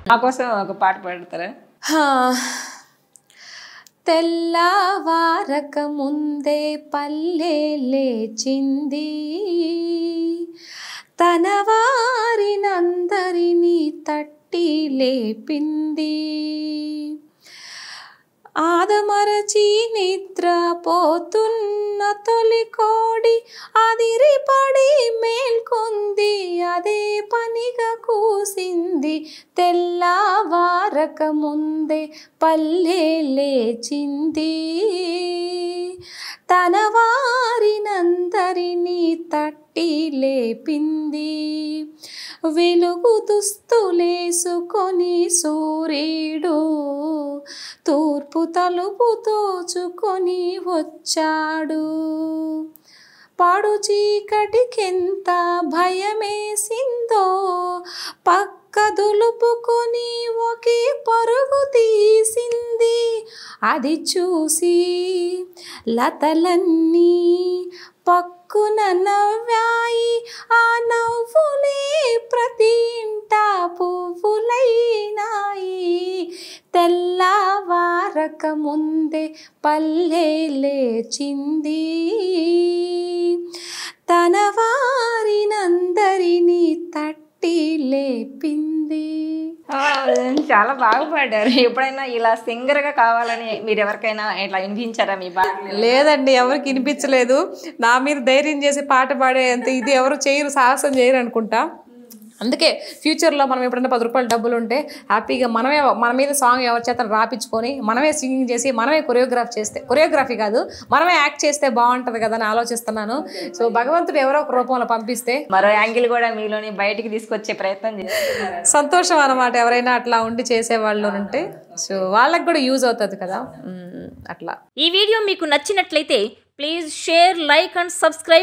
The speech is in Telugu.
మా కోసం ఒక పాట పాడతారా? తెల్లవారక ముందే పల్లె లేచింది, తన వారినందరినీ తట్టి లేపింది, ఆదమరచి నిద్రపోతున్న తొలి కోడి అదిరిపడి మేల్కొంది, అదే పనిగా కూసింది. తెల్లవారక ముందే పల్లె లేచింది, తన వారినందరినీ తట్టి లేపింది, వెలుగు దుస్తులేసుకొని సూర్యుడు తూర్పు తలుపు తోచుకొని వచ్చాడు, పాడు చీకటికెంత భయమేసిందో పక్క దులుపుకొని ఒకే పరుగు తీసింది, అది చూసి లతలన్నీ పక్కున నవ్వాయి, ఆ నవ్వులే ప్రతి ఇంట పువ్వులైనాయి. తెల్లవారక ముందే పల్లె లేచింది, తన వారినందరినీ తట్టి లేపింది. చాలా బాగా పాడారు. ఎప్పుడైనా ఇలా సింగర్ గా కావాలని మీరు ఎవరికైనా ఇట్లా వినిపించారా మీ పాట? లేదండి, ఎవరికి వినిపించలేదు. నా మీద ధైర్యం చేసి పాట పాడేంత ఇది ఎవరు చేయరు, సాహసం చేయరు అనుకుంటా. అందుకే ఫ్యూచర్లో మనం ఎప్పుడైనా 10 రూపాయలు డబ్బులు ఉంటే హ్యాపీగా మనమే మన మీద సాంగ్ ఎవరి చేత రాపించుకొని మనమే సింగింగ్ చేసి మనమే కొరియోగ్రఫీ కాదు మనమే యాక్ట్ చేస్తే బాగుంటుంది కదా అని ఆలోచిస్తున్నాను. సో భగవంతుడు ఎవరో ఒక రూపంలో పంపిస్తే మరో యాంగిల్ కూడా మీలోని బయటికి తీసుకొచ్చే ప్రయత్నం చేస్తున్నారు. సంతోషం అన్నమాట. ఎవరైనా అట్లా ఉండి చేసేవాళ్ళు ఉంటే సో వాళ్ళకి కూడా యూజ్ అవుతుంది కదా. అట్లా ఈ వీడియో మీకు నచ్చినట్లయితే please share, like and subscribe.